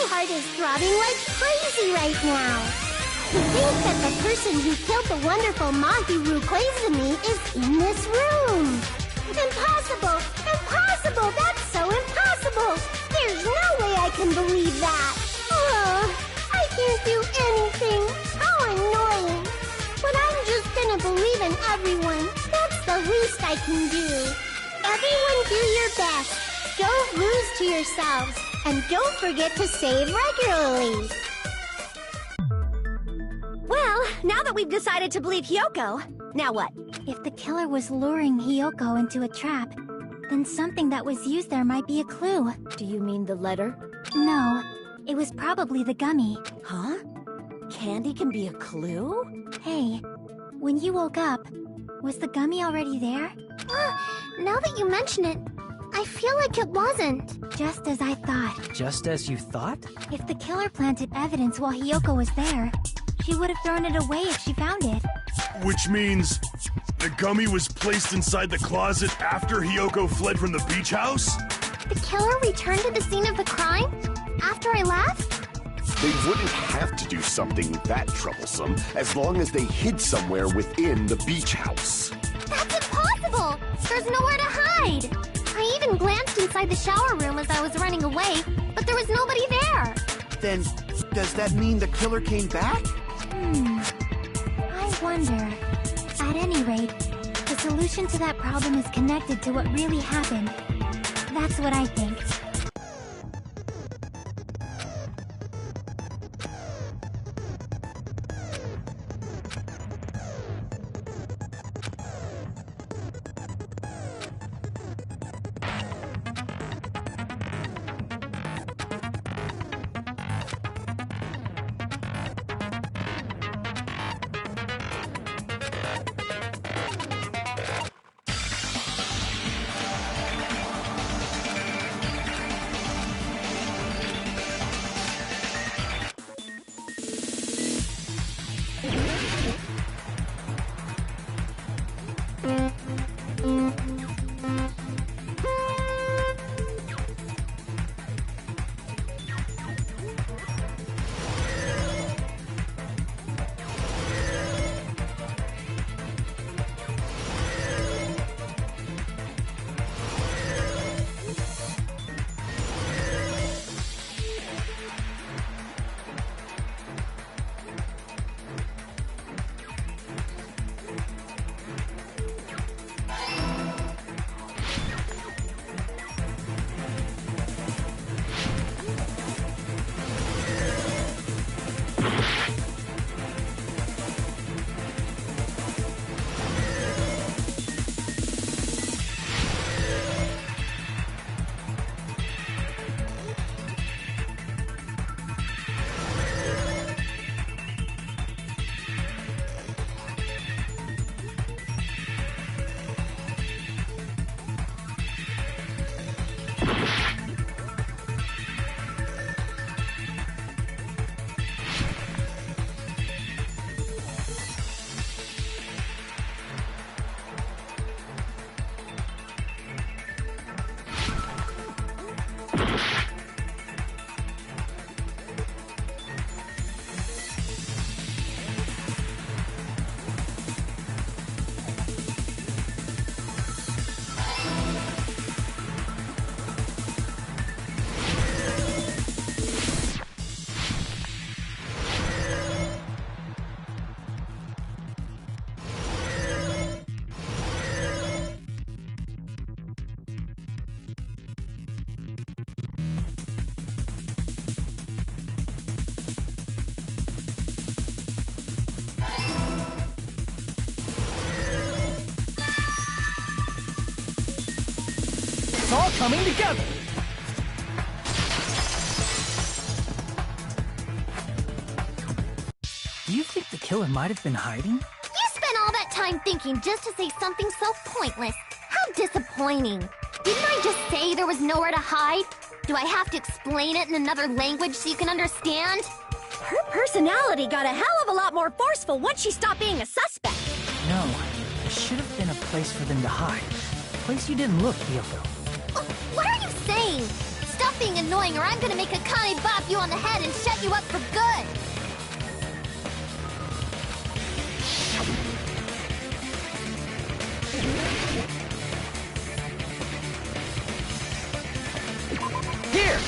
heart is throbbing like crazy right now. To think that the person who killed the wonderful Mahiru Koizumi is in this room. Impossible! Impossible! That's so impossible! There's no way I can believe that! Oh, I can't do anything! How annoying! But I'm just gonna believe in everyone. That's the least I can do. Everyone do your best. Don't lose to yourselves. And don't forget to save regularly. Well, now that we've decided to believe Hiyoko, now what? If the killer was luring Hiyoko into a trap, then something that was used there might be a clue. Do you mean the letter? No, it was probably the gummy. Huh? Candy can be a clue? Hey, when you woke up, was the gummy already there? Now that you mention it, I feel like it wasn't. Just as I thought. Just as you thought? If the killer planted evidence while Hiyoko was there, she would have thrown it away if she found it. Which means the gummy was placed inside the closet after Hiyoko fled from the beach house? The killer returned to the scene of the crime? After I left? They wouldn't have to do something that troublesome as long as they hid somewhere within the beach house. That's impossible! There's nowhere to hide! I even glanced inside the shower room as I was running away, but there was nobody there! Then, does that mean the killer came back? I wonder. At any rate, the solution to that problem is connected to what really happened. That's what I think. It's all coming together! Do you think the killer might have been hiding? You spent all that time thinking just to say something so pointless. How disappointing. Didn't I just say there was nowhere to hide? Do I have to explain it in another language so you can understand? Her personality got a hell of a lot more forceful once she stopped being a suspect. No, there should have been a place for them to hide. A place you didn't look, Hiyoko. What are you saying? Stuff stop being annoying or I'm gonna make Akane bop you on the head and shut you up for good! Here!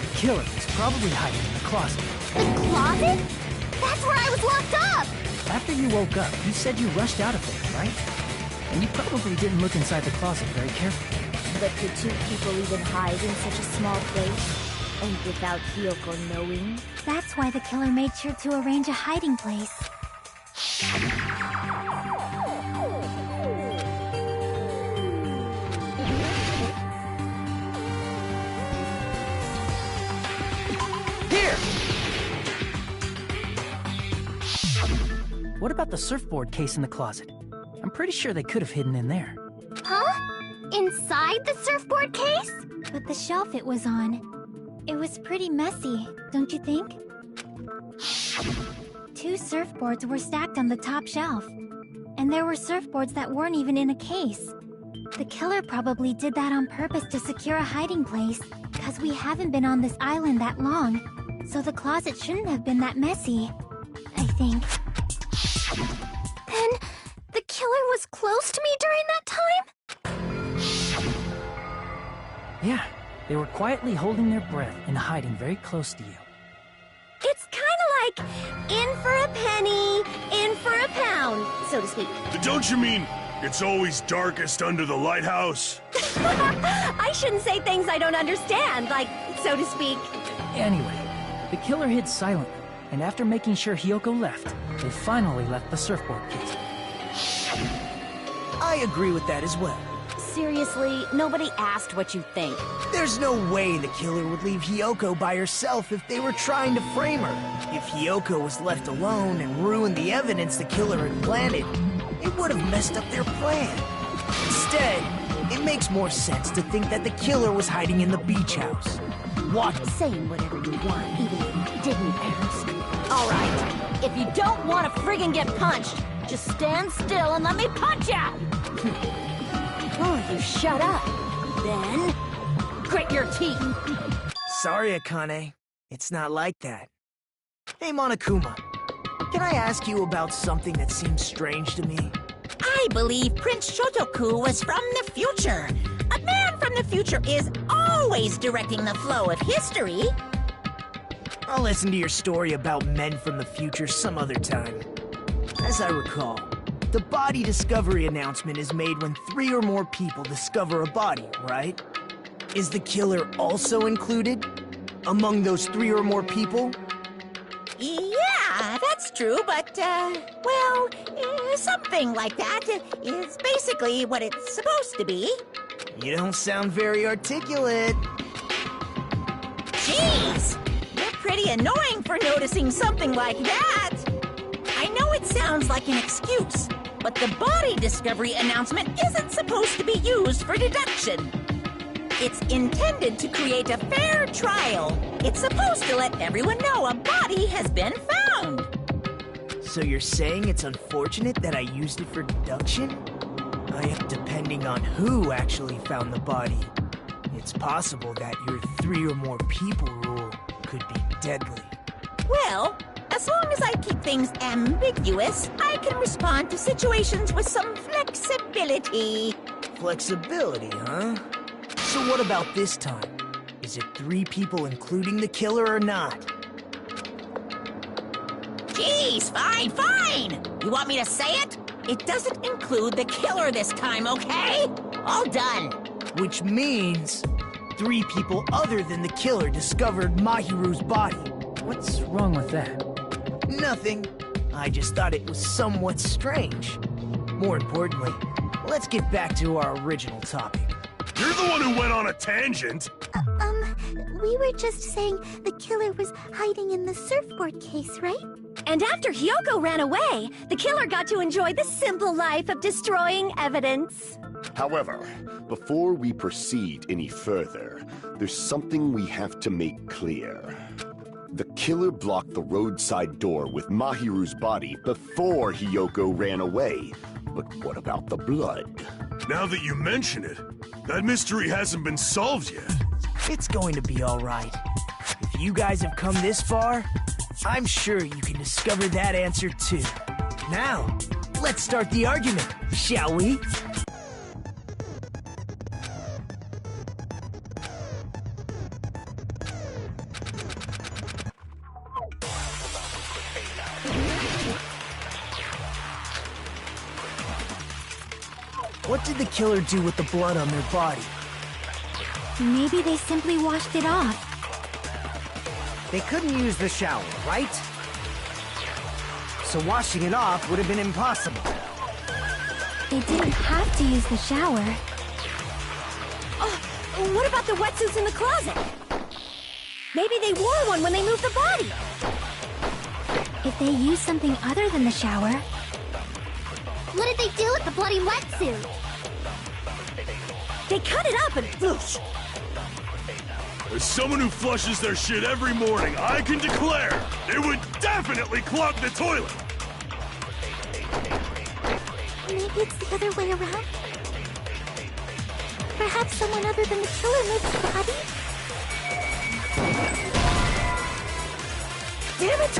The killer is probably hiding in the closet. The closet? That's where I was locked up! After you woke up, you said you rushed out of there, right? And you probably didn't look inside the closet very carefully. But could two people even hide in such a small place? And without Hiyoko knowing? That's why the killer made sure to arrange a hiding place. Here! What about the surfboard case in the closet? I'm pretty sure they could have hidden in there. Huh? Inside the surfboard case? But the shelf it was on, it was pretty messy, don't you think? 2 surfboards were stacked on the top shelf. And there were surfboards that weren't even in a case. The killer probably did that on purpose to secure a hiding place, because we haven't been on this island that long, so the closet shouldn't have been that messy, I think. Then, the killer was close to me during that time? Yeah, they were quietly holding their breath and hiding very close to you. It's kinda like in for a penny, in for a pound, so to speak. Don't you mean it's always darkest under the lighthouse? I shouldn't say things I don't understand, like, so to speak. Anyway, the killer hid silently, and after making sure Hiyoko left, they finally left the surfboard case. I agree with that as well. Seriously, nobody asked what you think. There's no way the killer would leave Hiyoko by herself if they were trying to frame her. If Hiyoko was left alone and ruined the evidence the killer had planted, it would have messed up their plan. Instead, it makes more sense to think that the killer was hiding in the beach house. Saying whatever you want, even if you didn't ask. Alright, if you don't want to friggin' get punched, just stand still and let me punch ya! Oh, you shut up. Then, grit your teeth. Sorry, Akane. It's not like that. Hey, Monokuma. Can I ask you about something that seems strange to me? I believe Prince Shotoku was from the future. A man from the future is always directing the flow of history. I'll listen to your story about men from the future some other time. As I recall, the body discovery announcement is made when 3 or more people discover a body, right? Is the killer also included among those 3 or more people? Yeah, that's true, but, well, something like that is basically what it's supposed to be. You don't sound very articulate. Jeez! You're pretty annoying for noticing something like that. I know it sounds like an excuse, but the body discovery announcement isn't supposed to be used for deduction. It's intended to create a fair trial. It's supposed to let everyone know a body has been found. So you're saying it's unfortunate that I used it for deduction? Depending on who actually found the body, it's possible that your 3 or more people rule could be deadly. Well, as long as I keep things ambiguous, I can respond to situations with some flexibility. Flexibility, huh? So what about this time? Is it 3 people including the killer or not? Jeez, fine! You want me to say it? It doesn't include the killer this time, okay? All done. Which means 3 people other than the killer discovered Mahiru's body. What's wrong with that? Nothing. I just thought it was somewhat strange. More importantly, let's get back to our original topic. You're the one who went on a tangent. We were just saying the killer was hiding in the surfboard case, right? And after Hiyoko ran away, the killer got to enjoy the simple life of destroying evidence. However, before we proceed any further, there's something we have to make clear. The killer blocked the roadside door with Mahiru's body before Hiyoko ran away. But what about the blood? Now that you mention it, that mystery hasn't been solved yet. It's going to be all right. If you guys have come this far, I'm sure you can discover that answer too. Now, let's start the argument, shall we? What did the killer do with the blood on their body? Maybe they simply washed it off. They couldn't use the shower, right? So washing it off would have been impossible. They didn't have to use the shower. Oh, what about the wetsuits in the closet? Maybe they wore one when they moved the body. If they used something other than the shower... What did they do with the bloody wetsuit? They cut it up and whoosh. As someone who flushes their shit every morning, I can declare it would definitely clog the toilet! Maybe it's the other way around? Perhaps someone other than the killer moved the body? Damn it!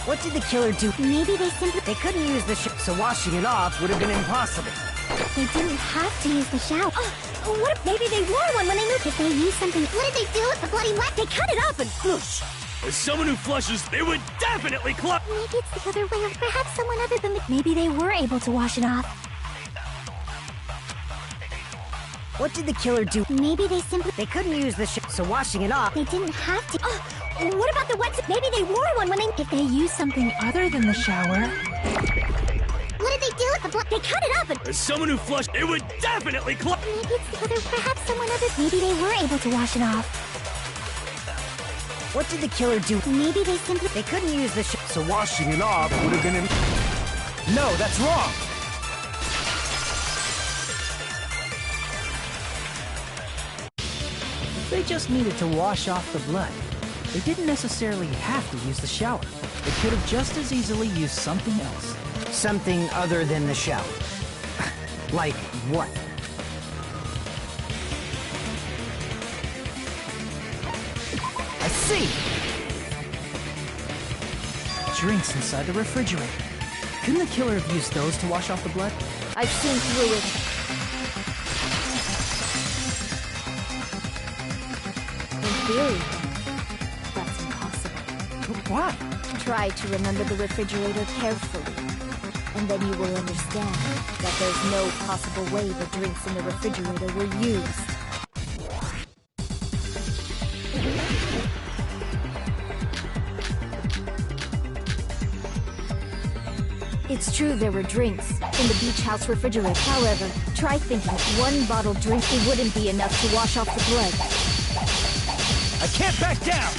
What did the killer do? Maybe they simply... They couldn't use the so washing it off would have been impossible. They didn't have to use the shower. What if maybe they wore one when they moved? If they used something... What did they do with the bloody wet? They cut it up and whoosh. As someone who flushes, it would definitely clog... Maybe it's the other way around. Perhaps someone other than the... Maybe they were able to wash it off. What did the killer do? Maybe they simply... They couldn't use the so washing it off... They didn't have to... What about the wetsuit? Maybe they wore one when they... If they used something other than the shower... What did they do with the blood? They cut it up and... As someone who flushed, it would definitely clog... Maybe it's the other... Perhaps someone other... Maybe they were able to wash it off. What did the killer do? Maybe they simply... They couldn't use the so washing it off would have been... No, that's wrong! If they just needed to wash off the blood, they didn't necessarily have to use the shower. They could have just as easily used something else. Something other than the shower. Like what? I see! Drinks inside the refrigerator. Couldn't the killer have used those to wash off the blood? I've seen through it. In theory, that's impossible. But why? Try to remember the refrigerator carefully, and then you will understand that there's no possible way the drinks in the refrigerator were used. It's true there were drinks in the beach house refrigerator. However, try thinking one bottled drink, it wouldn't be enough to wash off the blood. I can't back down!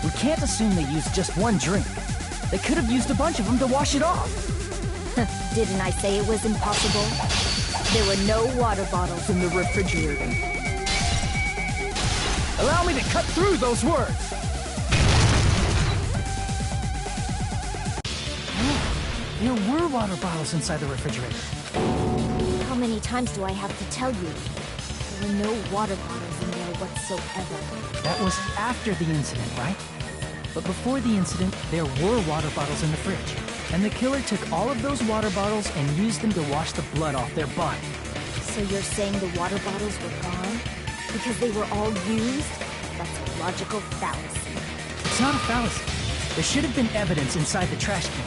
We can't assume they used just one drink. They could have used a bunch of them to wash it off. Didn't I say it was impossible? There were no water bottles in the refrigerator. Allow me to cut through those words! Oh, there were water bottles inside the refrigerator. How many times do I have to tell you? There were no water bottles in there whatsoever. That was after the incident, right? But before the incident, there were water bottles in the fridge. And the killer took all of those water bottles and used them to wash the blood off their body. So you're saying the water bottles were gone? Because they were all used? That's a logical fallacy. It's not a fallacy. There should have been evidence inside the trash can.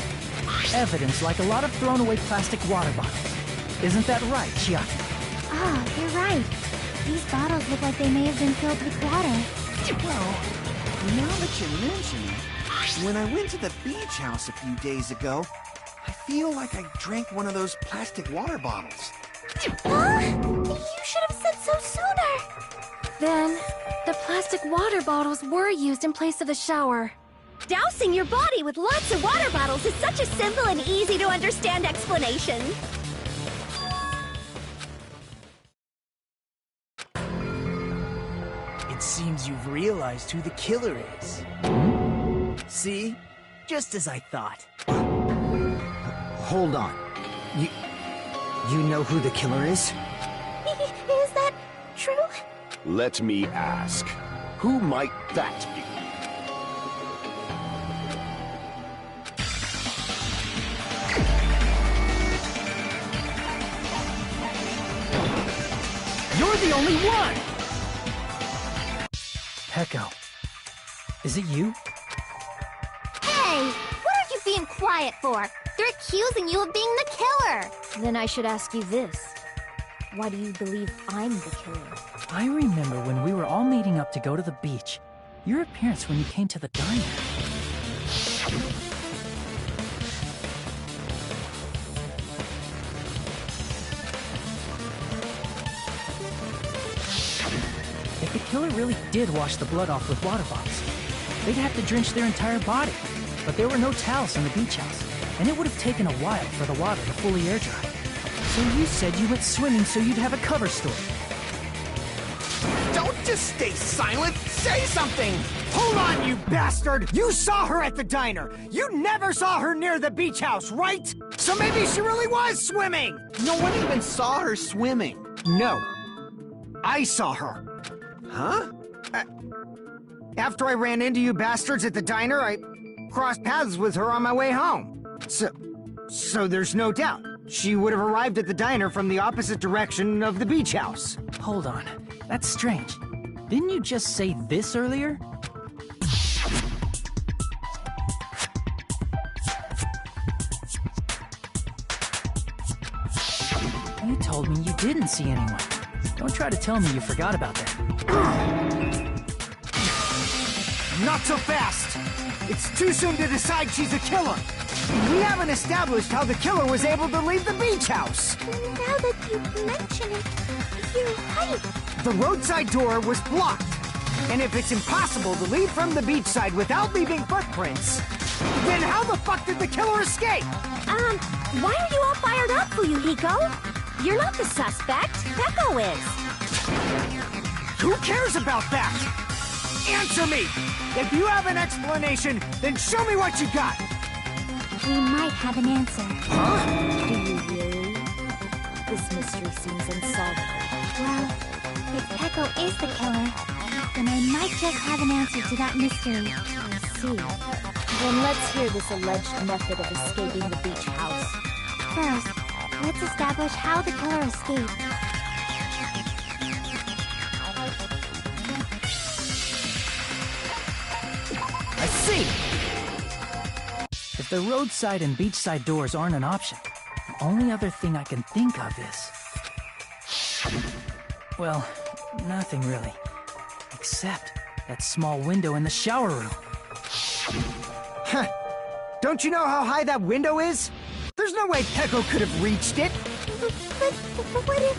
Evidence like a lot of thrown away plastic water bottles. Isn't that right, Chiaki? Ah, you're right. These bottles look like they may have been filled with water. Well, now that you mention it, when I went to the beach house a few days ago, I feel like I drank one of those plastic water bottles. Huh? You should have said so sooner! Then, the plastic water bottles were used in place of the shower. Dousing your body with lots of water bottles is such a simple and easy to understand explanation. It seems you've realized who the killer is. See? Just as I thought. Hold on. You know who the killer is? Is that true? Let me ask. Who might that be? You're the only one! Pecco. Is it you? Hey, what are you being quiet for? They're accusing you of being the killer. Then I should ask you this. Why do you believe I'm the killer? I remember when we were all meeting up to go to the beach. Your appearance when you came to the diner. If the killer really did wash the blood off with water bottles, they'd have to drench their entire body. But there were no towels in the beach house, and it would have taken a while for the water to fully air dry. So you said you went swimming so you'd have a cover story. Don't just stay silent! Say something! Hold on, you bastard! You saw her at the diner! You never saw her near the beach house, right? So maybe she really was swimming! No one even saw her swimming. No. I saw her. Huh? After I ran into you bastards at the diner, I crossed paths with her on my way home. So there's no doubt. She would have arrived at the diner from the opposite direction of the beach house. Hold on. That's strange. Didn't you just say this earlier? You told me you didn't see anyone. Don't try to tell me you forgot about that. Not so fast! It's too soon to decide she's a killer. We haven't established how the killer was able to leave the beach house. Now that you mention it, you're right. The roadside door was blocked. And if it's impossible to leave from the beachside without leaving footprints, then how the fuck did the killer escape? Why are you all fired up, Fuyuhiko? You're not the suspect. Pecco is. Who cares about that? Answer me! If you have an explanation, then show me what you got! We might have an answer. Huh? Do you really? This mystery seems unsolvable. Well, if Pecco is the killer, then I might just have an answer to that mystery. I see. Then let's hear this alleged method of escaping the beach house. First, let's establish how the killer escaped. I see! If the roadside and beachside doors aren't an option, the only other thing I can think of is... well, nothing really. Except that small window in the shower room. Huh. Don't you know how high that window is? There's no way Pecco could have reached it. But what if,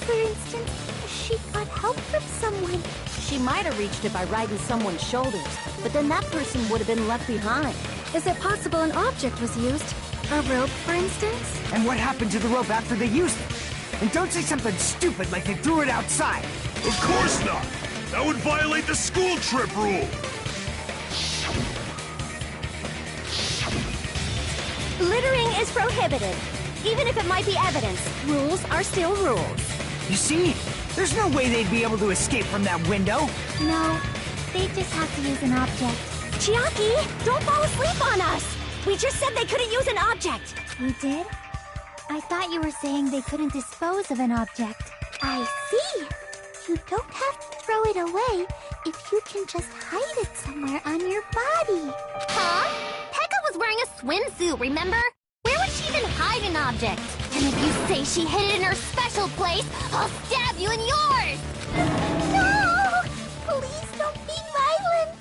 for instance, she got help from someone? She might have reached it by riding someone's shoulders, but then that person would have been left behind. Is it possible an object was used? A rope, for instance? And what happened to the rope after they used it? And don't say something stupid like they threw it outside. Of course not! That would violate the school trip rule! Littering is prohibited. Even if it might be evidence, rules are still rules. You see? There's no way they'd be able to escape from that window. No, they just have to use an object. Chiaki, don't fall asleep on us! We just said they couldn't use an object! You did? I thought you were saying they couldn't dispose of an object. I see. You don't have to throw it away if you can just hide it somewhere on your body. Huh? Pekka was wearing a swimsuit, remember? Where would she even hide an object? And if you say she hid it in her special place, I'll stab you in yours! No! Please don't be violent!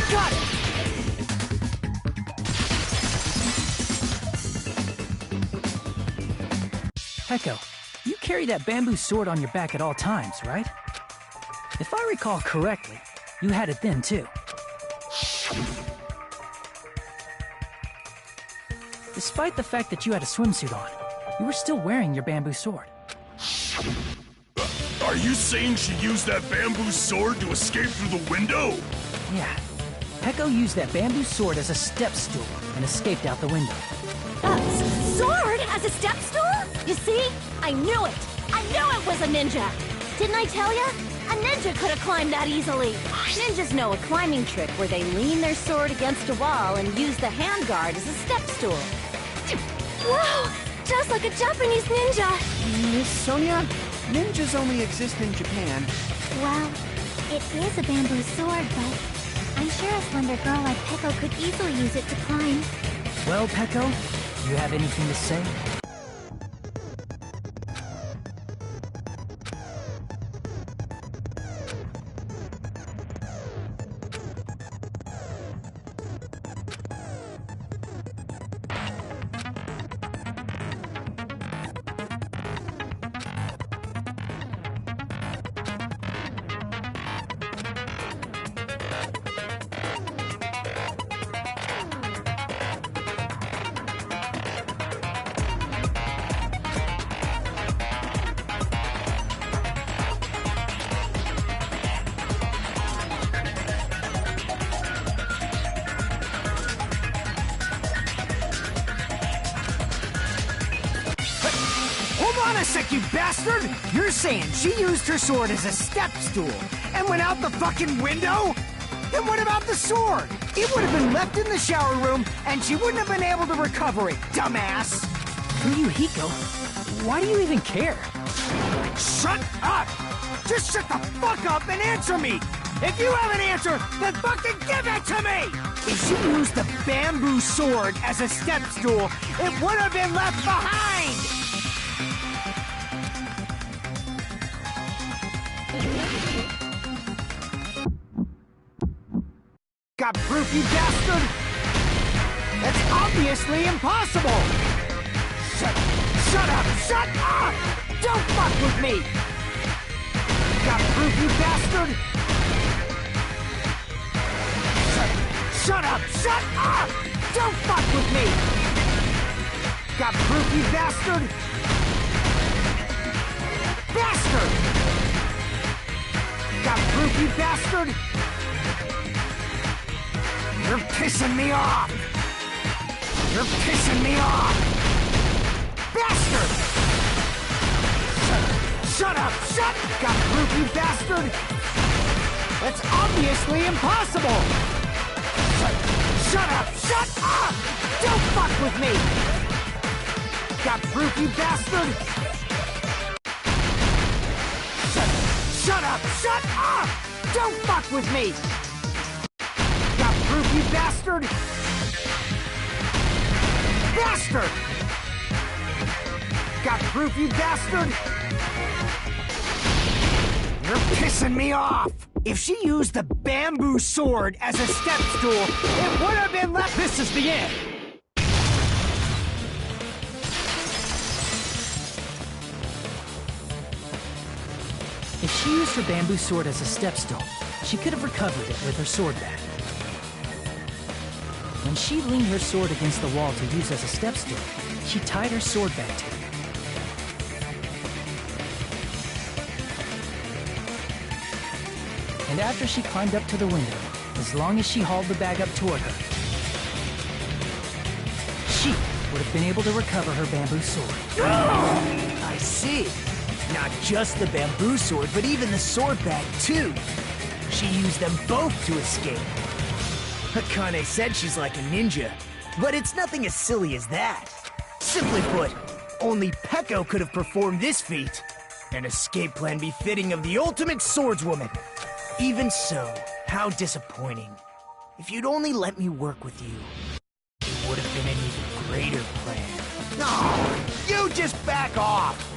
Got it! Peko, you carry that bamboo sword on your back at all times, right? If I recall correctly, you had it then too. Despite the fact that you had a swimsuit on, you were still wearing your bamboo sword. Are you saying she used that bamboo sword to escape through the window? Yeah. Peko used that bamboo sword as a step stool and escaped out the window. Sword as a step stool? You see? I knew it! I knew it was a ninja! Didn't I tell ya? A ninja could have climbed that easily. Ninjas know a climbing trick where they lean their sword against a wall and use the handguard as a step stool. Wow! Just like a Japanese ninja! Miss Sonia, ninjas only exist in Japan. Well, it is a bamboo sword, but I'm sure a slender girl like Peko could easily use it to climb. Well, Peko, do you have anything to say? Hold on a sec, you bastard! You're saying she used her sword as a step stool and went out the fucking window? Then what about the sword? It would have been left in the shower room and she wouldn't have been able to recover it, dumbass! Fuyuhiko, why do you even care? Shut up! Just shut the fuck up and answer me! If you have an answer, then fucking give it to me! If she used the bamboo sword as a step stool, it would have been left behind! Got proof, you bastard? That's obviously impossible! Shut up! Shut up! Don't fuck with me! Got proof, you bastard? Shut up! Shut up! Don't fuck with me! Got proof, you bastard? Bastard! Got proof, you bastard? You're pissing me off! You're pissing me off! Bastard! Shut up! Shut! Got proof, you bastard? That's obviously impossible! Shut up! Shut up! Don't fuck with me! Got proof, you bastard? Shut up! Shut up! Don't fuck with me! Got proof, you bastard? Bastard! Got proof, you bastard? You're pissing me off! If she used the bamboo sword as a step stool, it would have been left. This is the end! If she used her bamboo sword as a step stool, she could have recovered it with her sword back. When she leaned her sword against the wall to use as a step stool, she tied her sword back to it. And after she climbed up to the window, as long as she hauled the bag up toward her, she would have been able to recover her bamboo sword. I see. Not just the bamboo sword, but even the sword bag, too. She used them both to escape. Akane said she's like a ninja, but it's nothing as silly as that. Simply put, only Peko could have performed this feat. An escape plan befitting of the ultimate swordswoman. Even so, how disappointing. If you'd only let me work with you, it would have been an even greater plan. No, you just back off!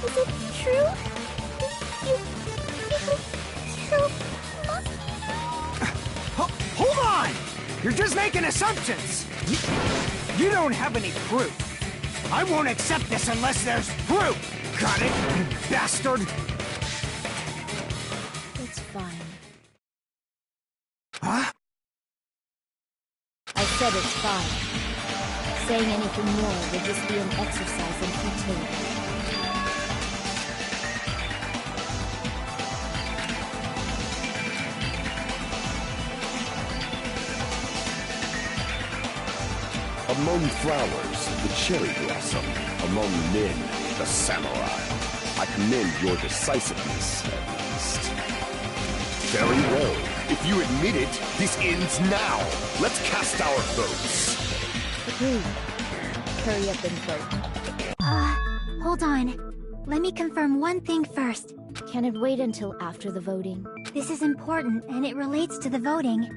Is it true? You killed Monkey? You're just making assumptions! You don't have any proof. I won't accept this unless there's proof! Got it, you bastard? It's fine. Huh? I said it's fine. Saying anything more would just be an exercise in futility. Among flowers, the cherry blossom. Among men, the samurai. I commend your decisiveness, at least. Very well. If you admit it, this ends now. Let's cast our votes. Agreed. Hurry up and vote. Hold on. Let me confirm one thing first. Can it wait until after the voting? This is important, and it relates to the voting.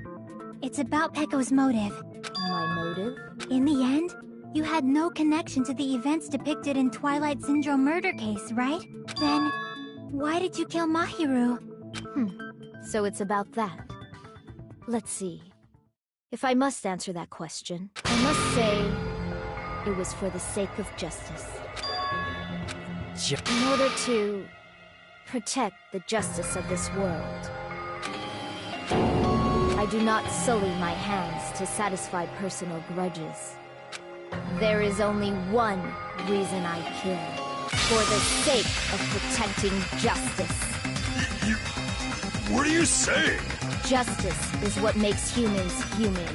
It's about Pecco's motive. My motive? In the end, you had no connection to the events depicted in Twilight Syndrome murder case, right? Then, why did you kill Mahiru? So it's about that. Let's see. If I must answer that question, I must say it was for the sake of justice. In order to protect the justice of this world. I do not sully my hands to satisfy personal grudges. There is only one reason I kill. For the sake of protecting justice. What are you saying? Justice is what makes humans human.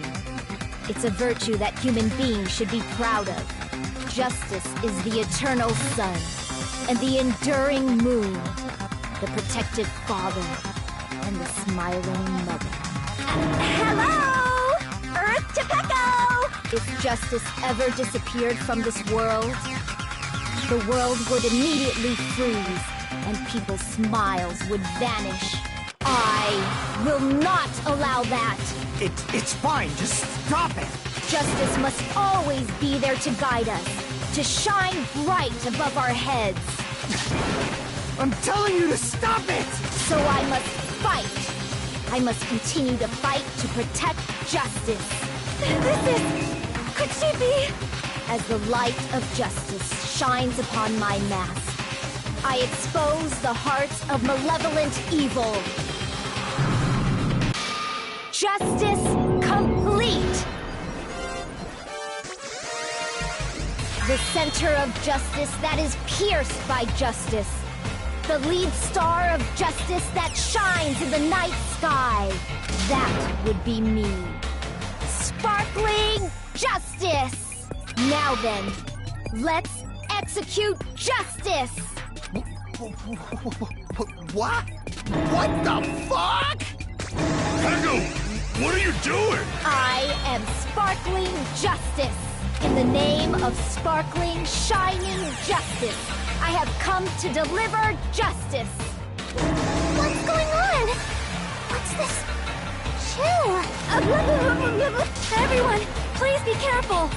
It's a virtue that human beings should be proud of. Justice is the eternal sun and the enduring moon, the protective father and the smiling mother. Hello! Earth to Pecco! If justice ever disappeared from this world, the world would immediately freeze and people's smiles would vanish. I will not allow that! It's fine, just stop it! Justice must always be there to guide us, to shine bright above our heads. I'm telling you to stop it! So I must fight! I must continue to fight to protect justice. Could she be? As the light of justice shines upon my mask, I expose the hearts of malevolent evil. Justice complete! The center of justice that is pierced by justice. The lead star of justice that shines in the night sky. That would be me. Sparkling justice! Now then, let's execute justice! What? What the fuck? Pecco, what are you doing? I am sparkling justice. In the name of sparkling, shining justice, I have come to deliver justice. What's going on? What's this? Chill. Everyone, please be careful!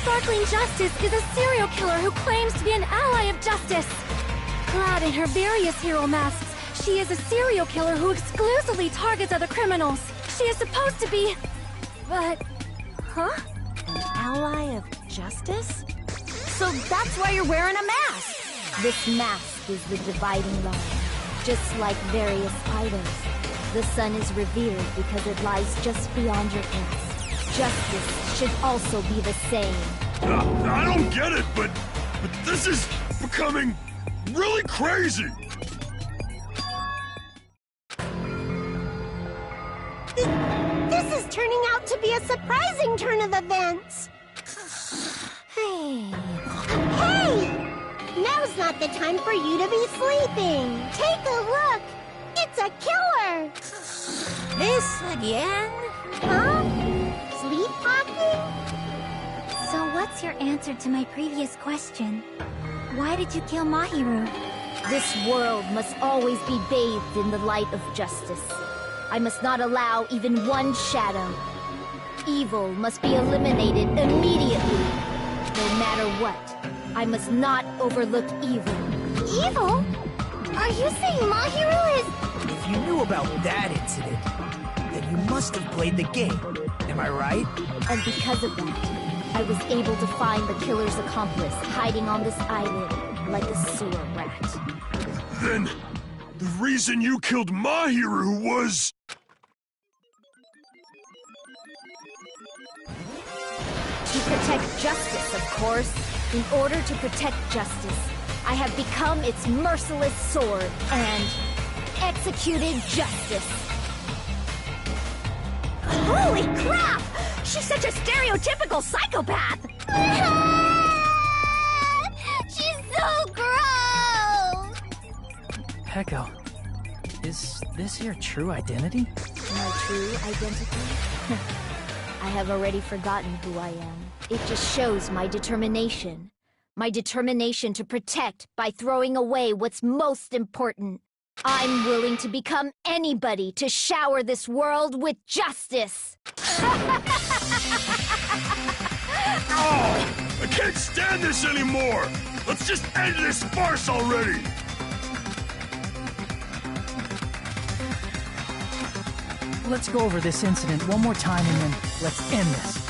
Sparkling Justice is a serial killer who claims to be an ally of justice. Clad in her various hero masks, she is a serial killer who exclusively targets other criminals. She is supposed to be... But... Huh? An ally of justice? So that's why you're wearing a mask! This mask is the dividing line. Just like various idols, the sun is revered because it lies just beyond your past. Justice should also be the same. I don't get it, but this is becoming really crazy. This is turning out to be a surprising turn of events. Hey. Hey! Now's not the time for you to be sleeping. Take a look. It's a killer. This again? Huh? Sleepwalking? So what's your answer to my previous question? Why did you kill Mahiru? This world must always be bathed in the light of justice. I must not allow even one shadow. Evil must be eliminated immediately. No matter what, I must not overlook evil. Evil? Are you saying Mahiru is If you knew about that incident, then you must have played the game. Am I right? And because of that, I was able to find the killer's accomplice hiding on this island like a sewer rat. Then, the reason you killed Mahiru was... To protect justice, of course. In order to protect justice, I have become its merciless sword and executed justice. Holy crap! She's such a stereotypical psychopath! She's so gross! Peko, is this your true identity? My true identity? I have already forgotten who I am. It just shows my determination. My determination to protect by throwing away what's most important. I'm willing to become anybody to shower this world with justice. Oh, I can't stand this anymore! Let's just end this farce already! Let's go over this incident one more time and then let's end this.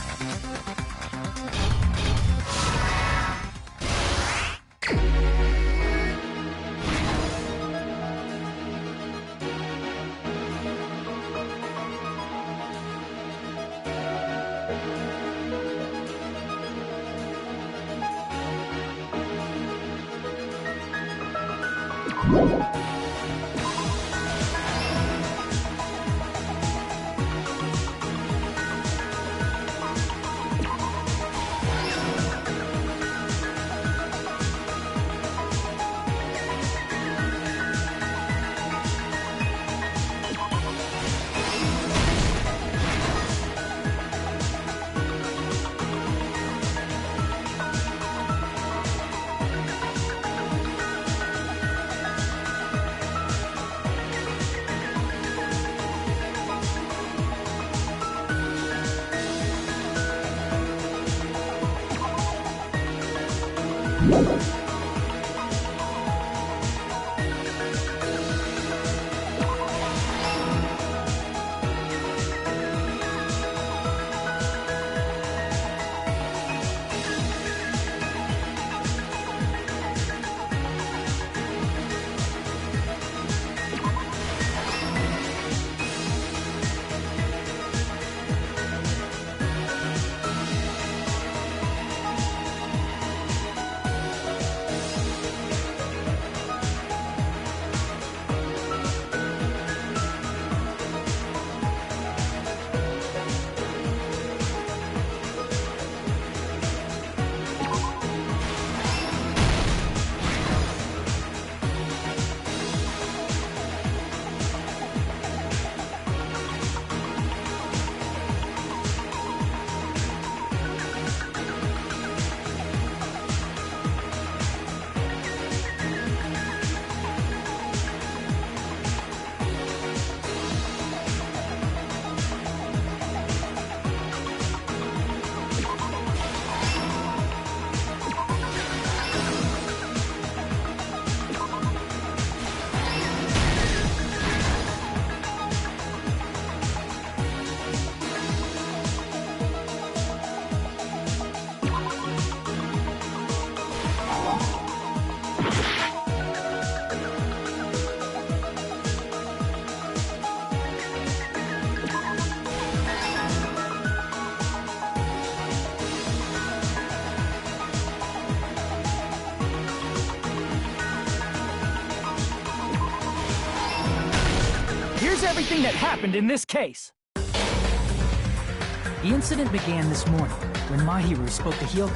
Here's everything that happened in this case. The incident began this morning when Mahiru spoke to Hyoko.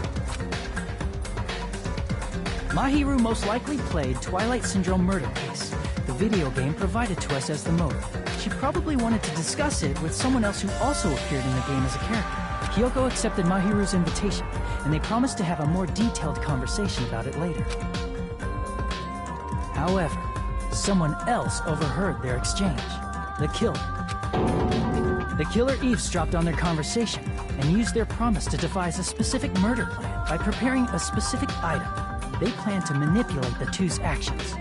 Mahiru most likely played Twilight Syndrome Murder Case, the video game provided to us as the motive. She probably wanted to discuss it with someone else who also appeared in the game as a character. Hyoko accepted Mahiru's invitation, and they promised to have a more detailed conversation about it later. However, someone else overheard their exchange. The killer. The killer eavesdropped on their conversation and used their promise to devise a specific murder plan by preparing a specific item. They planned to manipulate the two's actions.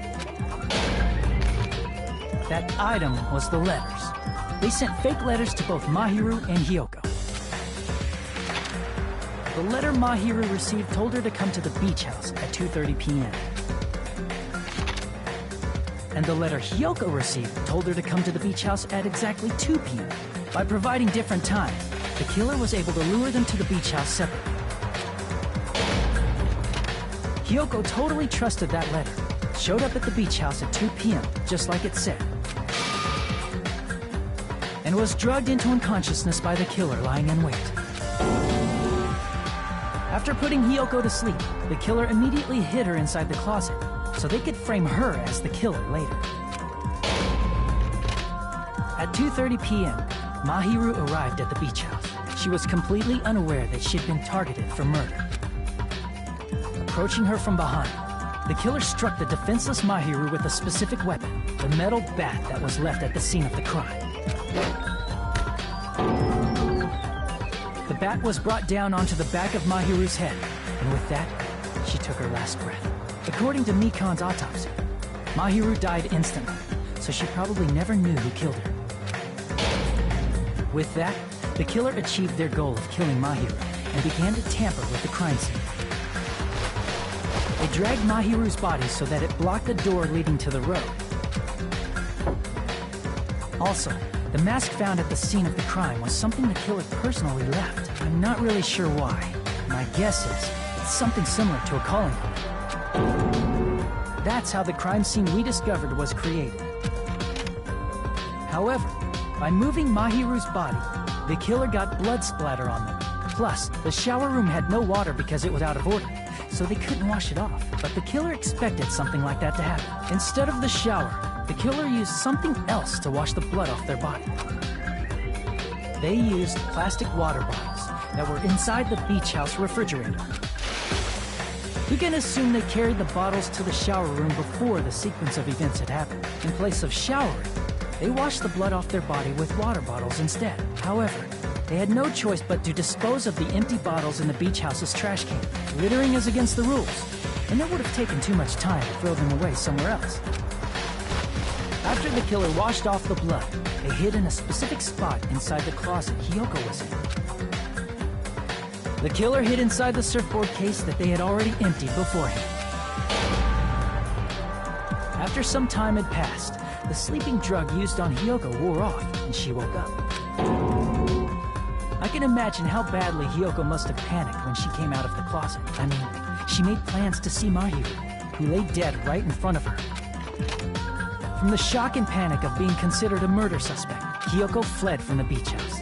That item was the letters. They sent fake letters to both Mahiru and Hiyoko. The letter Mahiru received told her to come to the beach house at 2:30 p.m. And the letter Hiyoko received told her to come to the beach house at exactly 2 p.m. By providing different times, the killer was able to lure them to the beach house separately. Hiyoko totally trusted that letter, showed up at the beach house at 2 p.m., just like it said, and was drugged into unconsciousness by the killer lying in wait. After putting Hiyoko to sleep, the killer immediately hid her inside the closet, so they could frame her as the killer later. At 2:30 p.m., Mahiru arrived at the beach house. She was completely unaware that she'd been targeted for murder. Approaching her from behind, the killer struck the defenseless Mahiru with a specific weapon, the metal bat that was left at the scene of the crime. The bat was brought down onto the back of Mahiru's head, and with that, she took her last breath. According to Mikan's autopsy, Mahiru died instantly, so she probably never knew who killed her. With that, the killer achieved their goal of killing Mahiru and began to tamper with the crime scene. They dragged Mahiru's body so that it blocked the door leading to the road. Also, the mask found at the scene of the crime was something the killer personally left. I'm not really sure why. My guess is it's something similar to a calling card. That's how the crime scene we discovered was created. However, by moving Mahiru's body, the killer got blood splatter on them. Plus, the shower room had no water because it was out of order, so they couldn't wash it off. But the killer expected something like that to happen. Instead of the shower, the killer used something else to wash the blood off their body. They used plastic water bottles that were inside the beach house refrigerator. We can assume they carried the bottles to the shower room before the sequence of events had happened. In place of showering, they washed the blood off their body with water bottles instead. However, they had no choice but to dispose of the empty bottles in the beach house's trash can. Littering is against the rules, and it would have taken too much time to throw them away somewhere else. After the killer washed off the blood, they hid in a specific spot inside the closet Hiyoko was in. The killer hid inside the surfboard case that they had already emptied beforehand. After some time had passed, the sleeping drug used on Hiyoko wore off, and she woke up. I can imagine how badly Hiyoko must have panicked when she came out of the closet. I mean, she made plans to see Mahiru, who lay dead right in front of her. From the shock and panic of being considered a murder suspect, Hiyoko fled from the beach house.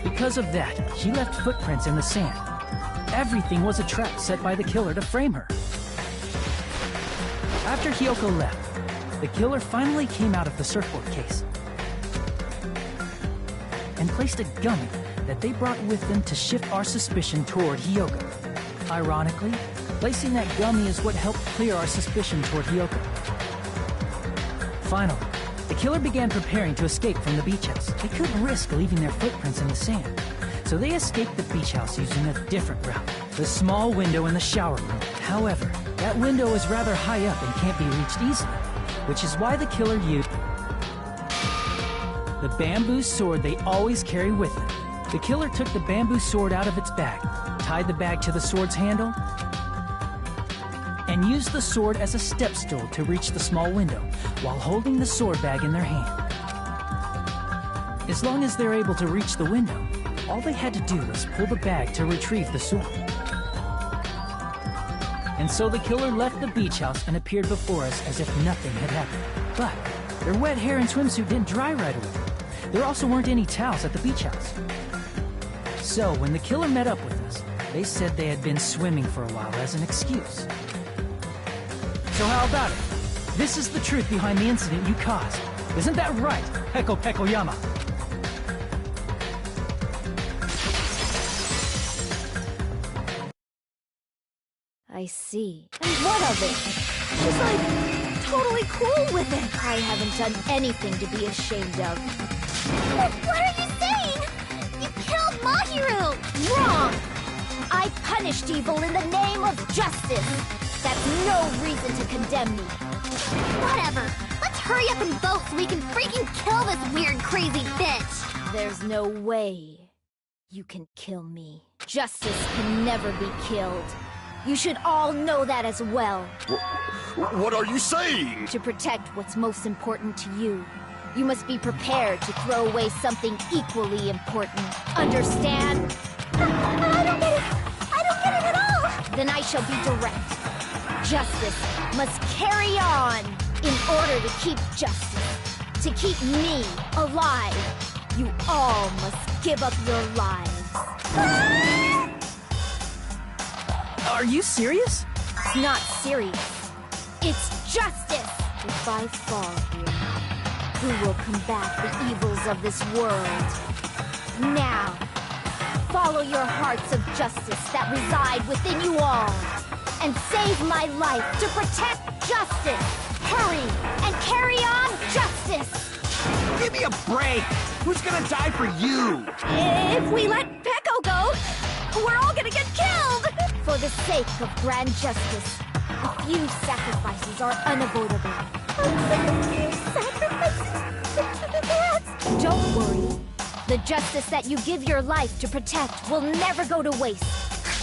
Because of that, she left footprints in the sand. Everything was a trap set by the killer to frame her. After Hiyoko left, the killer finally came out of the surfboard case and placed a gummy that they brought with them to shift our suspicion toward Hiyoko. Ironically, placing that gummy is what helped clear our suspicion toward Hiyoko. Finally, the killer began preparing to escape from the beach house. They couldn't risk leaving their footprints in the sand, so they escaped the beach house using a different route, the small window in the shower room. However, that window is rather high up and can't be reached easily, which is why the killer used the bamboo sword they always carry with them. The killer took the bamboo sword out of its bag, tied the bag to the sword's handle, and used the sword as a step stool to reach the small window while holding the sword bag in their hand. As long as they're able to reach the window, all they had to do was pull the bag to retrieve the sword. And so the killer left the beach house and appeared before us as if nothing had happened. But their wet hair and swimsuit didn't dry right away. There also weren't any towels at the beach house. So when the killer met up with us, they said they had been swimming for a while as an excuse. So how about it? This is the truth behind the incident you caused. Isn't that right, Peko Pekoyama? I see. And what of it? She's like, totally cool with it. I haven't done anything to be ashamed of. What are you saying? You killed Mahiru! Wrong! I punished evil in the name of justice. That's no reason to condemn me. Whatever. Let's hurry up and vote so we can freaking kill this weird, crazy bitch! There's no way you can kill me. Justice can never be killed. You should all know that as well. What are you saying? To protect what's most important to you, you must be prepared to throw away something equally important. Understand? I don't get it! I don't get it at all! Then I shall be direct. Justice must carry on. In order to keep justice, to keep me alive, you all must give up your lives. Are you serious? It's not serious. It's justice. If I fall here, who will combat the evils of this world? Now, follow your hearts of justice that reside within you all, and save my life to protect justice. Hurry and carry on justice. Give me a break! Who's gonna die for you? If we let Pecco go, we're all gonna get killed! For the sake of grand justice, a few sacrifices are unavoidable. Don't worry. The justice that you give your life to protect will never go to waste.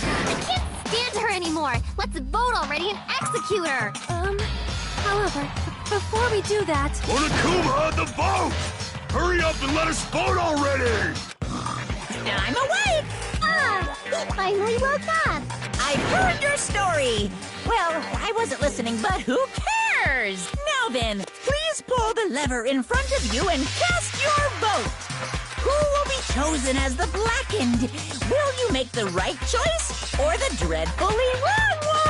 I can't stand her anymore! Let's vote already and execute her! However, before we do that... Onokuma, the vote! Hurry up and let us vote already! I'm awake! He finally woke up! I've heard your story! Well, I wasn't listening, but who cares? Now then, please pull the lever in front of you and cast your vote! Who will be chosen as the blackened? Will you make the right choice or the dreadfully wrong one?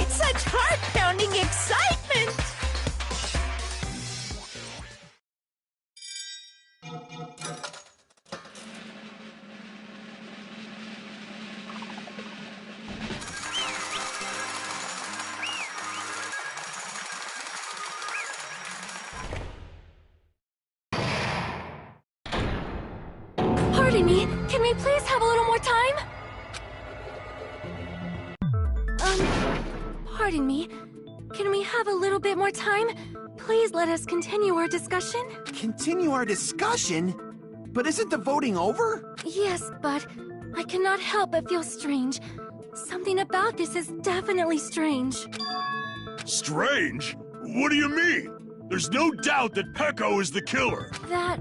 Such heart-pounding excitement! Pardon me, can we please have a little more time? Pardon me, can we have a little bit more time? Please let us continue our discussion. Continue our discussion? But isn't the voting over? Yes, but I cannot help but feel strange. Something about this is definitely strange. Strange? What do you mean? There's no doubt that Pecco is the killer. That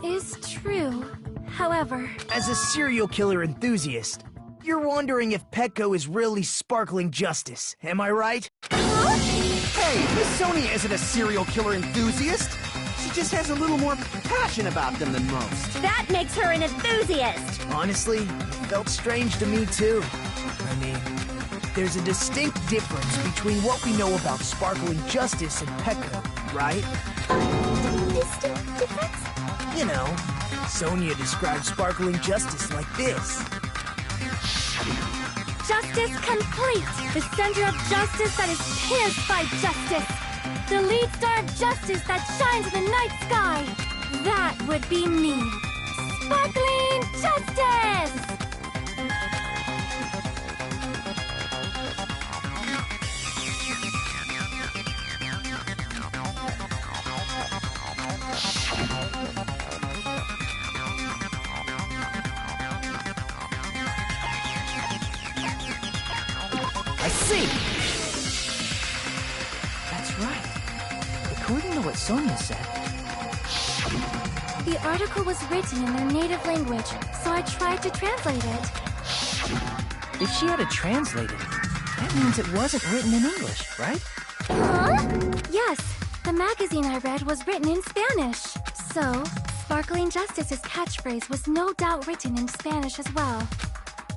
is true. However... As a serial killer enthusiast, you're wondering if Pecco is really sparkling justice, am I right? Hey, Miss Sonia isn't a serial killer enthusiast. She just has a little more passion about them than most. That makes her an enthusiast! Honestly, it felt strange to me too. I mean, there's a distinct difference between what we know about sparkling justice and Pecco, right? Distinct difference? You know, Sonia describes sparkling justice like this. Justice complete! The center of justice that is pierced by justice! The lead star of justice that shines in the night sky! That would be me! Sparkling justice! I see! That's right. According to what Sonia said, The article was written in their native language, so I tried to translate it. if she had to translate it, that means it wasn't written in English, right? Huh? Yes, the magazine I read was written in Spanish. So, Sparkling Justice's catchphrase was no doubt written in Spanish as well.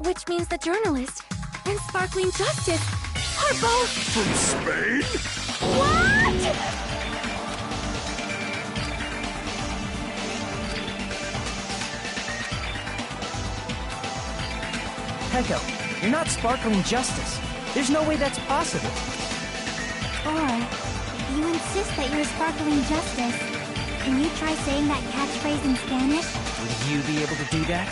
Which means the journalist and Sparkling Justice are both... From Spain? What?! Pecco, you're not sparkling justice. There's no way that's possible. Or, if you insist that you're Sparkling Justice, can you try saying that catchphrase in Spanish? Would you be able to do that?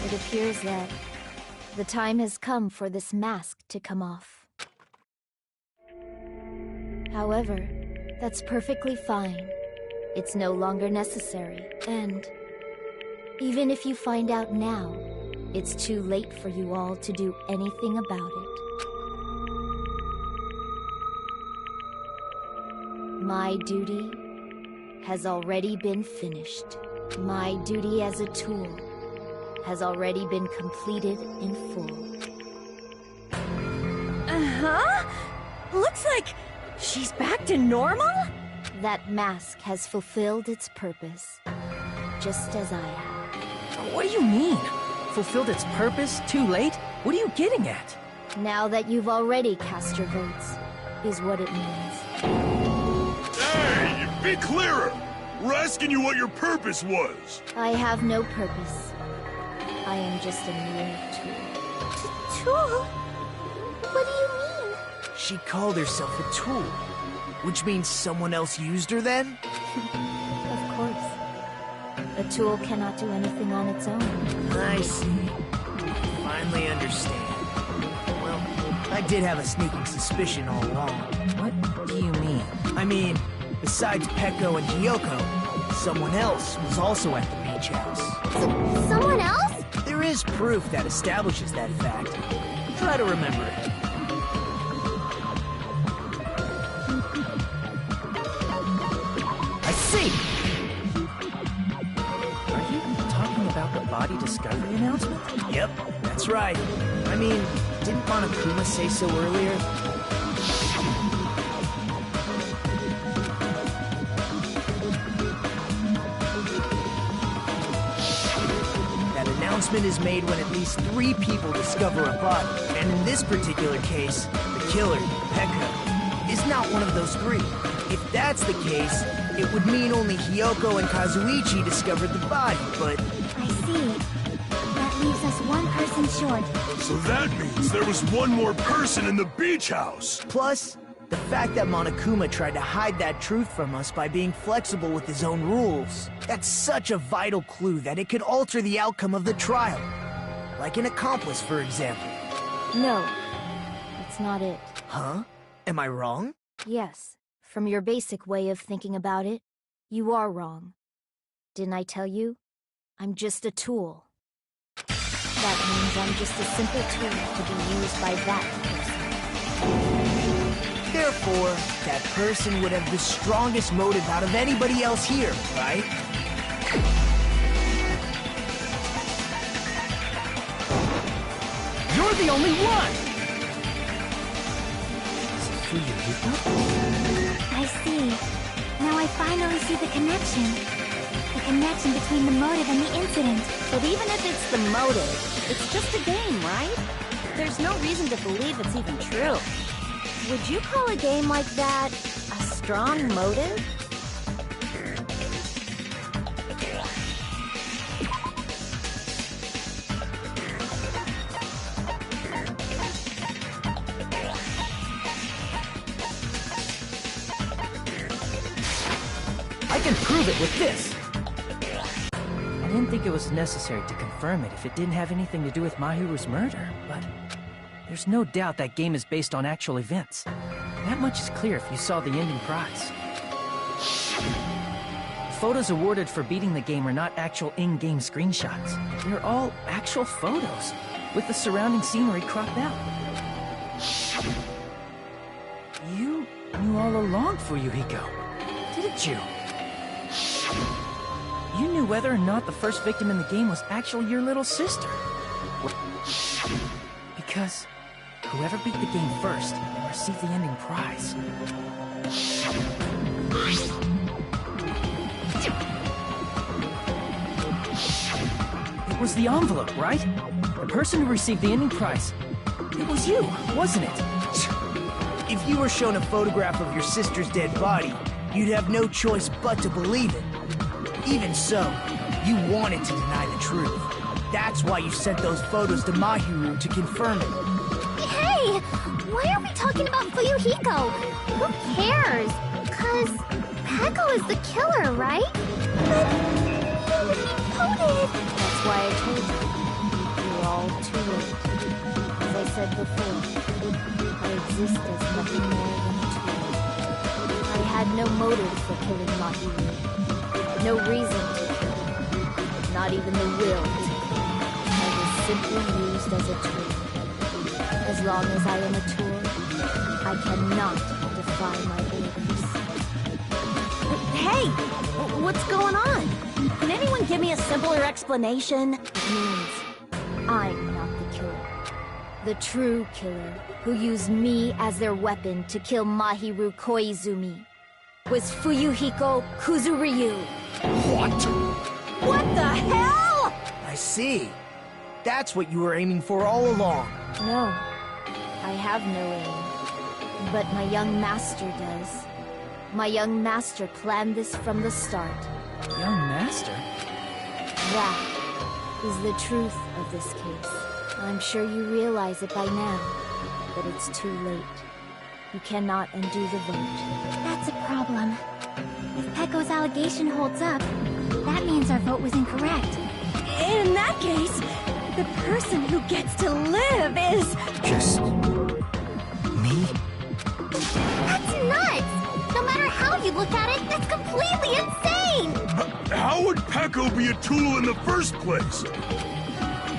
It appears that the time has come for this mask to come off. However, that's perfectly fine. It's no longer necessary, and even if you find out now, it's too late for you all to do anything about it. My duty has already been finished. My duty as a tool has already been completed in full. Uh-huh? Looks like she's back to normal? That mask has fulfilled its purpose, just as I have. What do you mean? Fulfilled its purpose? Too late? What are you getting at? Now that you've already cast your votes, is what it means. Hey, be clearer! We're asking you what your purpose was. I have no purpose. I am just a mere tool. Tool? What do you mean? She called herself a tool, which means someone else used her then? Of course. A tool cannot do anything on its own. I see. Finally understand. Well, I did have a sneaking suspicion all along. What do you mean? I mean, besides Peko and Hiyoko, someone else was also at the beach house. Someone else? There is proof that establishes that fact. Try to remember it. I see! Are you talking about the body discovery announcement? Yep, that's right. I mean, didn't Monokuma say so earlier? That announcement is made when at least 3 people discover a body. And in this particular case, the killer, Peko, is not one of those 3. If that's the case, it would mean only Hiyoko and Kazuichi discovered the body, but... I see. That leaves us one person short. So that means there was one more person in the beach house. Plus, the fact that Monokuma tried to hide that truth from us by being flexible with his own rules. That's such a vital clue that it could alter the outcome of the trial. Like an accomplice, for example. No, that's not it. Huh? Am I wrong? Yes, from your basic way of thinking about it, you are wrong. Didn't I tell you? I'm just a tool. That means I'm just a simple tool to be used by that person. Therefore, that person would have the strongest motive out of anybody else here, right? You're the only one! Is it for Yuriko? I see. Now I finally see the connection. The connection between the motive and the incident. But even if it's the motive, it's just a game, right? There's no reason to believe it's even true. Would you call a game like that a strong motive? I can prove it with this! I didn't think it was necessary to confirm it if it didn't have anything to do with Mahiru's murder, but there's no doubt that game is based on actual events. That much is clear if you saw the ending prize. The photos awarded for beating the game are not actual in-game screenshots. They're all actual photos, with the surrounding scenery cropped out. You knew all along for Yuriko, didn't you? You knew whether or not the first victim in the game was actually your little sister. Because whoever beat the game first received the ending prize. It was the envelope, right? The person who received the ending prize. It was you, wasn't it? If you were shown a photograph of your sister's dead body, you'd have no choice but to believe it. Even so, you wanted to deny the truth. That's why you sent those photos to Mahiru to confirm it. Hey! Why are we talking about Fuyuhiko? Who cares? 'Cause Peko is the killer, right? But he voted. That's why I told you. You're all too late. As I said before, I exist as nothing more than a tool. had no motive for killing Mahiru. No reason to kill. Not even the will to kill. I was simply used as a tool. As long as I am a tool, I cannot defy my orders. Hey! What's going on? Can anyone give me a simpler explanation? It means I'm not the killer. The true killer, who used me as their weapon to kill Mahiru Koizumi, was Fuyuhiko Kuzuryu. What? What the hell?! I see. That's what you were aiming for all along. No, I have no aim. But my young master does. My young master planned this from the start. Young master? That is the truth of this case. I'm sure you realize it by now, but it's too late. You cannot undo the vote. That's a problem. If Pecco's allegation holds up, that means our vote was incorrect. In that case, the person who gets to live is... Just... me? That's nuts! No matter how you look at it, that's completely insane! How would Pecco be a tool in the first place?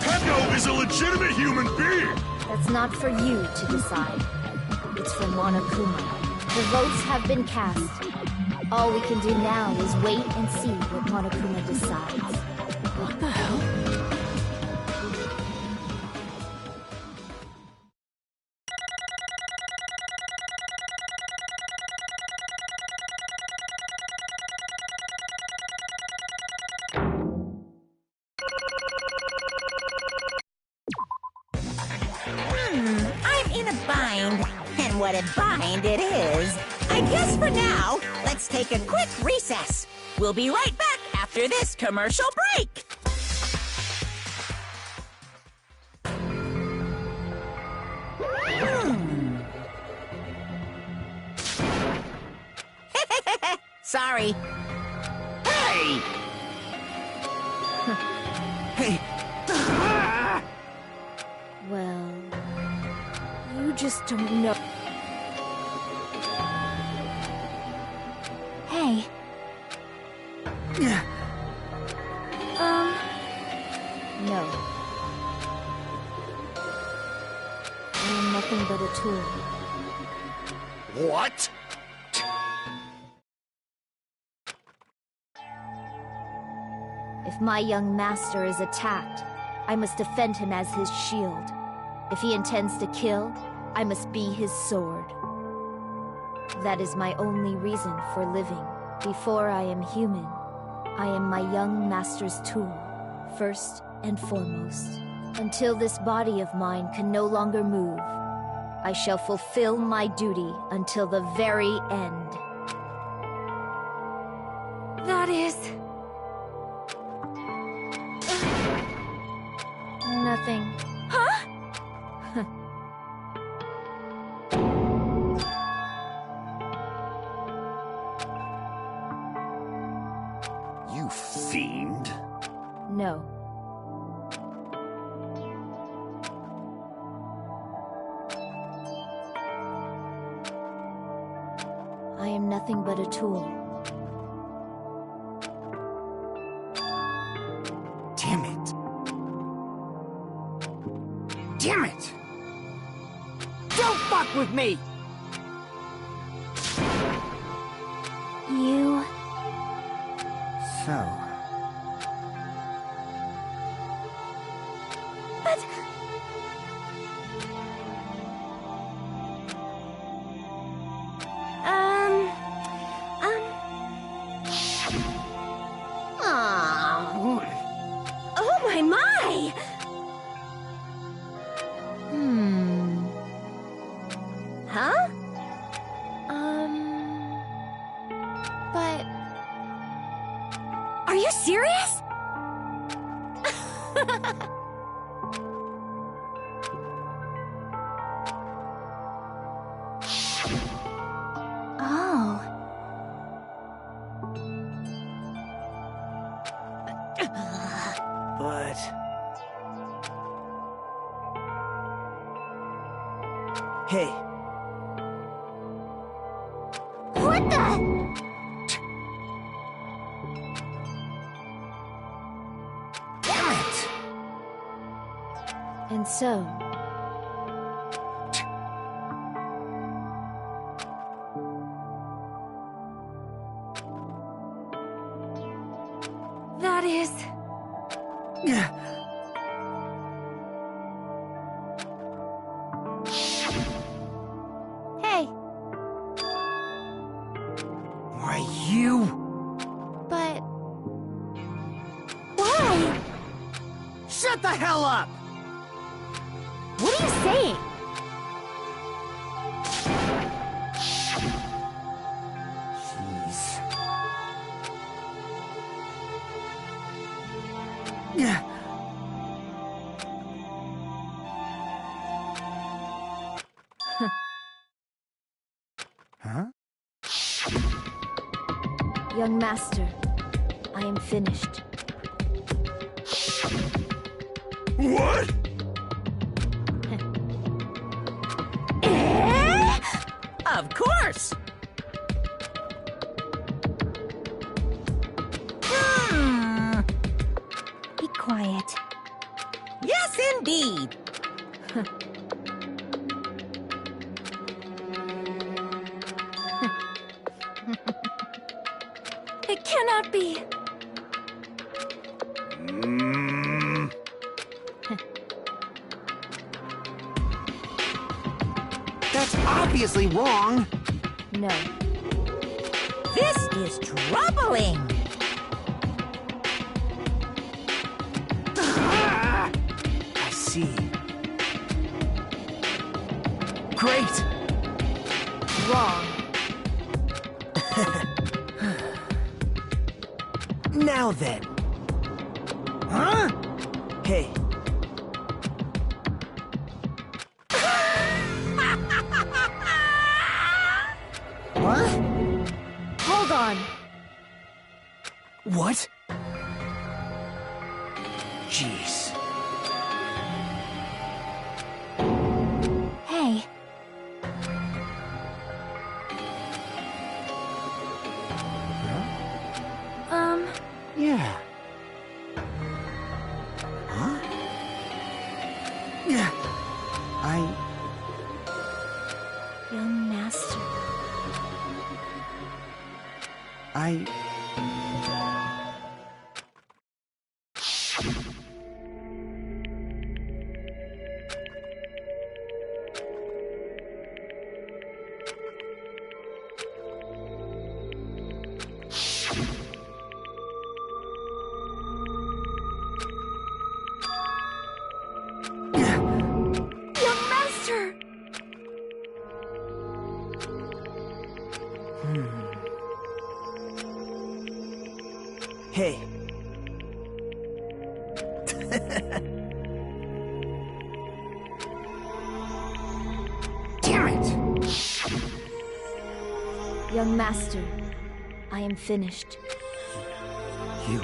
Pecco is a legitimate human being! That's not for you to decide. It's for Monokuma. The votes have been cast. All we can do now is wait and see what Monokuma decides. What the hell? I'm in a bind. And what a bind it is. I guess for now, let's take a quick recess. We'll be right back after this commercial break. Sorry. Hey! Hey! Well, you just don't know. Hey, No. I am nothing but a tool. What? If my young master is attacked, I must defend him as his shield. If he intends to kill, I must be his sword. That is my only reason for living. Before I am human, I am my young master's tool, first and foremost. Until this body of mine can no longer move, I shall fulfill my duty until the very end. that is... Nothing. You fiend. No. I am nothing but a tool. Damn it. Damn it! Don't fuck with me! You... So... But... Oh my my! Huh? But... Are you serious? Oh... But... Hey, What the? And so... That is... Hey, Why, you... but... Why? Shut the hell up! What are you saying? Jeez. Yeah. Huh? Young master, I am finished. What? Of course! Be quiet. Yes, indeed! It cannot be. That's obviously wrong. No. This is troubling! I see. Great! Wrong. Now then. Huh? Hey. What? Hold on. What? Jeez. Hey, Yeah. Huh? Yeah. Young master. young master! Hey. Damn it! Young master, I am finished. You.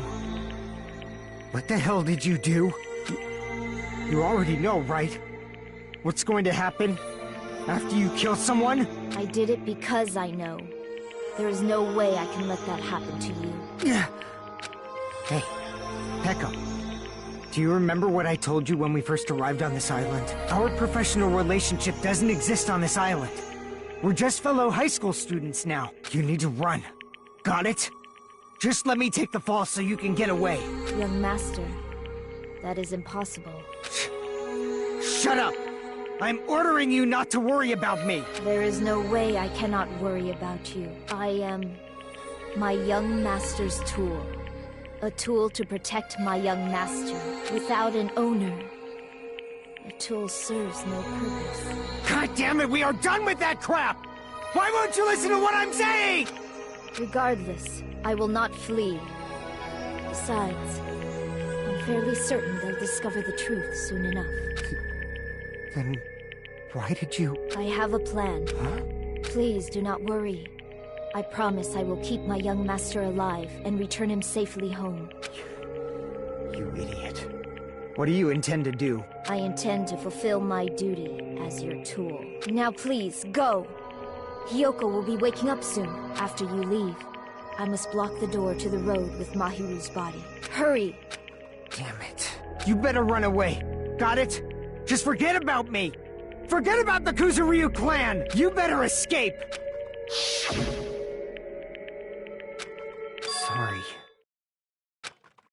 What the hell did you do? You already know, right? What's going to happen after you kill someone? I did it because I know. There is no way I can let that happen to you. Yeah. Hey, Pekka. Do you remember what I told you when we first arrived on this island? Our professional relationship doesn't exist on this island. We're just fellow high school students now. You need to run. Got it? Just let me take the fall so you can get away. Young master, that is impossible. Shut up! I'm ordering you not to worry about me! There is no way I cannot worry about you. I am my young master's tool. A tool to protect my young master. Without an owner, a tool serves no purpose. God damn it, we are done with that crap! Why won't you listen to what I'm saying? Regardless, I will not flee. Besides, I'm fairly certain they'll discover the truth soon enough. Then why did you... I have a plan. Huh? Please do not worry. I promise I will keep my young master alive and return him safely home. You idiot. What do you intend to do? I intend to fulfill my duty as your tool. Now please, go! Hiyoko will be waking up soon, after you leave. I must block the door to the road with Mahiru's body. Hurry! Damn it. You better run away. Got it? Just forget about me! Forget about the Kuzuryu clan! You better escape! Sorry.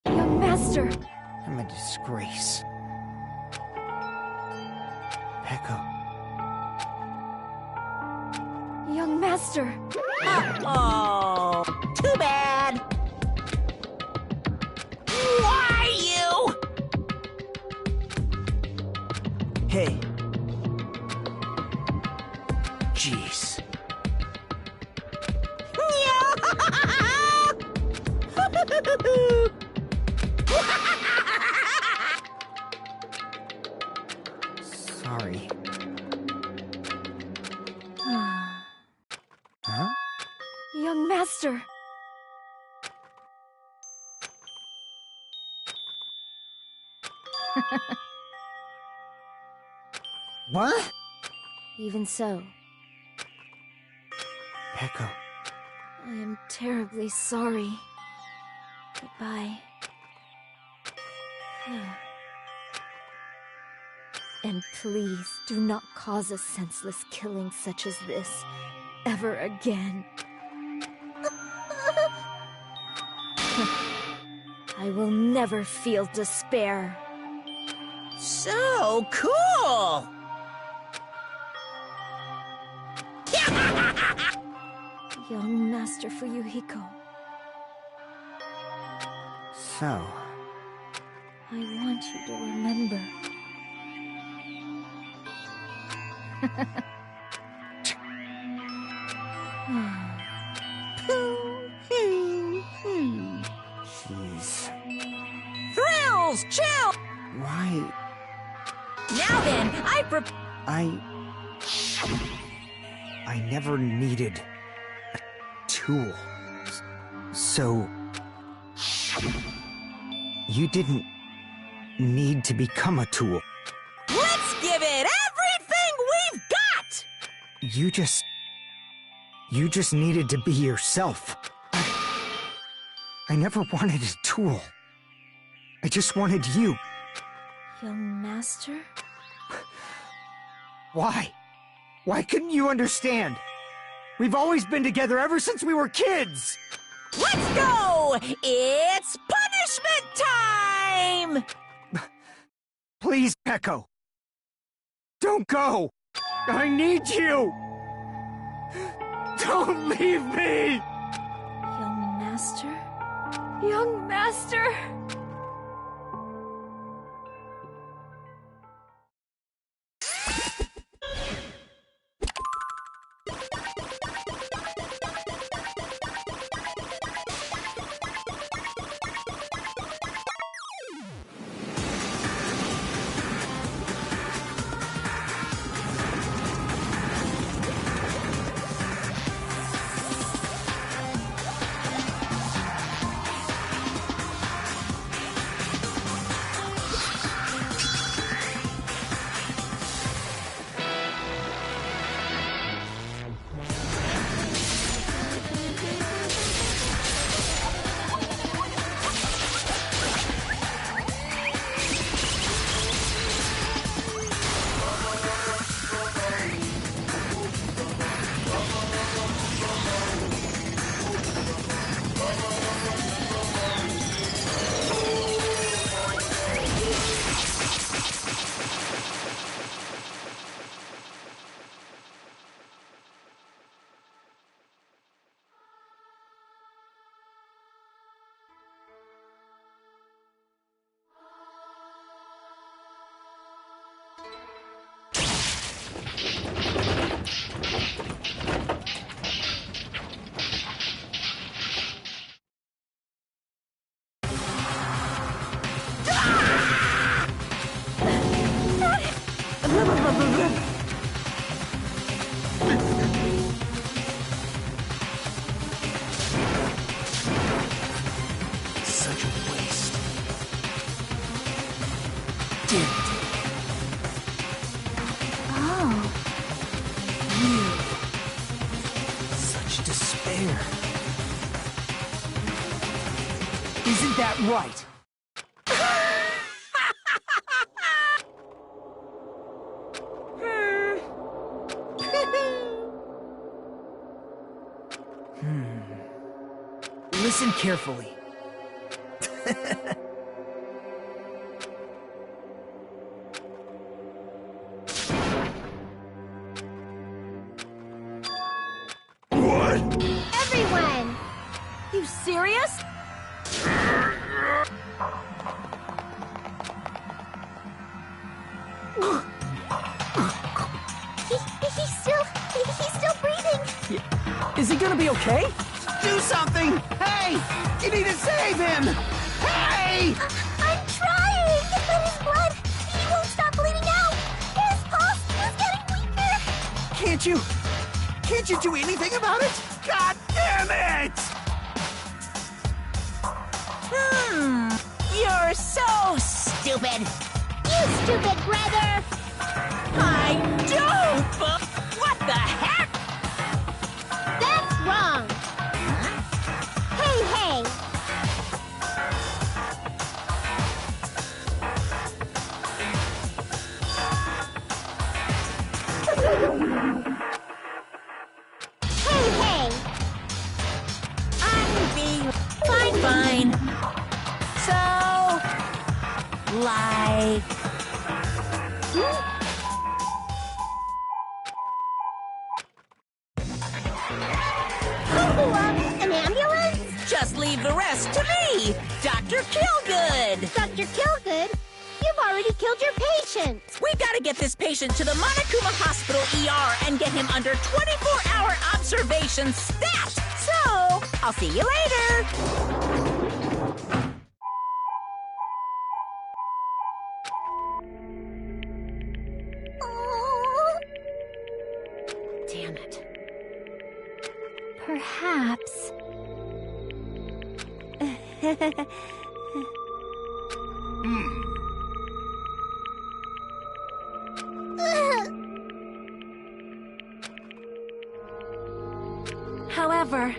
Young master! I'm a disgrace. Echo. Young master! Uh-oh. Too bad. Why you? Hey. Jeez. Sorry. Huh? Young master! What? Even so, Echo. I am terribly sorry. Goodbye. And please do not cause a senseless killing such as this ever again. I will never feel despair. So cool. Young Master Fuyuhiko, So, I want you to remember. jeez. Thrills, chill. Why? Now then, I never needed a tool. So, you didn't need to become a tool. Let's give it everything we've got. You just needed to be yourself. I never wanted a tool. I just wanted you. Young Master? Why? Why couldn't you understand? We've always been together ever since we were kids! Let's go! It's punishment time! Please, Echo. Don't go! I need you! Don't leave me! Young Master? Young Master! Such a waste. Damn it. Oh, Such despair. Isn't that right? Listen carefully. What? Everyone! You serious? He's still breathing. Is he gonna be okay? Do something! Hey! You need to save him! Hey! I'm trying, but his blood, he won't stop bleeding out. His pulse is getting weaker. Can't you do anything about it? God damn it! You're so stupid. You stupid brother. I don't. What the heck? That's wrong. Hey, hey. Hey, hey. I'm being fine. So, like, An ambulance? just leave the rest to me, Dr. Killgood. Dr. Killgood, you've already killed your patient. We've got to get this patient to the Monokuma Hospital ER and get him under 24-hour observation stat. So, I'll see you later. Oh. Damn it. Perhaps. However,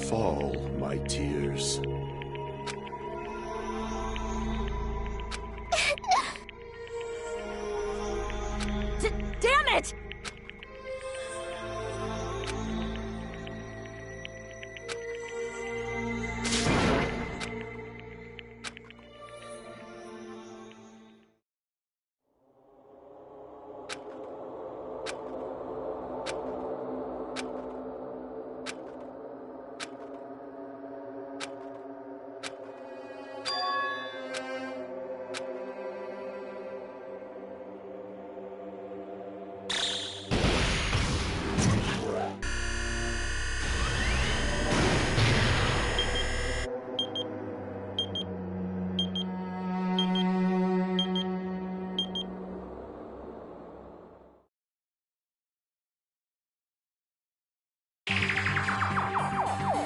Fall, my tears. Damn it!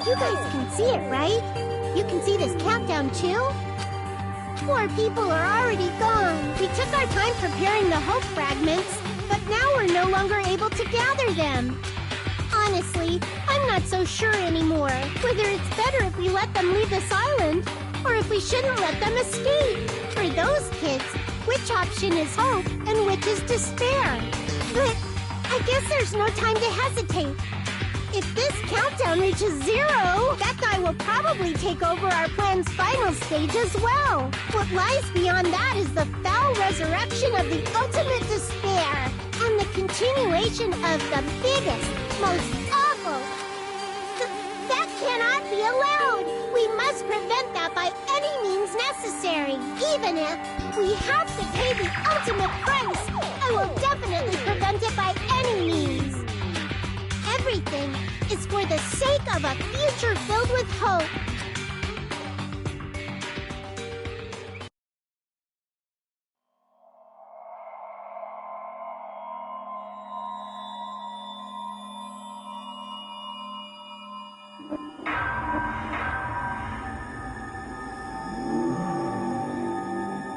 You guys can see it, right? You can see this countdown, too? 4 people are already gone. We took our time preparing the hope fragments, but now we're no longer able to gather them. Honestly, I'm not so sure anymore whether it's better if we let them leave this island, or if we shouldn't let them escape. For those kids, which option is hope and which is despair? But I guess there's no time to hesitate. If this countdown reaches 0, that guy will probably take over our plan's final stage as well. What lies beyond that is the foul resurrection of the ultimate despair, and the continuation of the biggest, most awful... That cannot be allowed! We must prevent that by any means necessary. Even if we have to pay the ultimate price, I will definitely prevent it by any means. Everything is for the sake of a future filled with hope.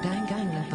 Danganronpa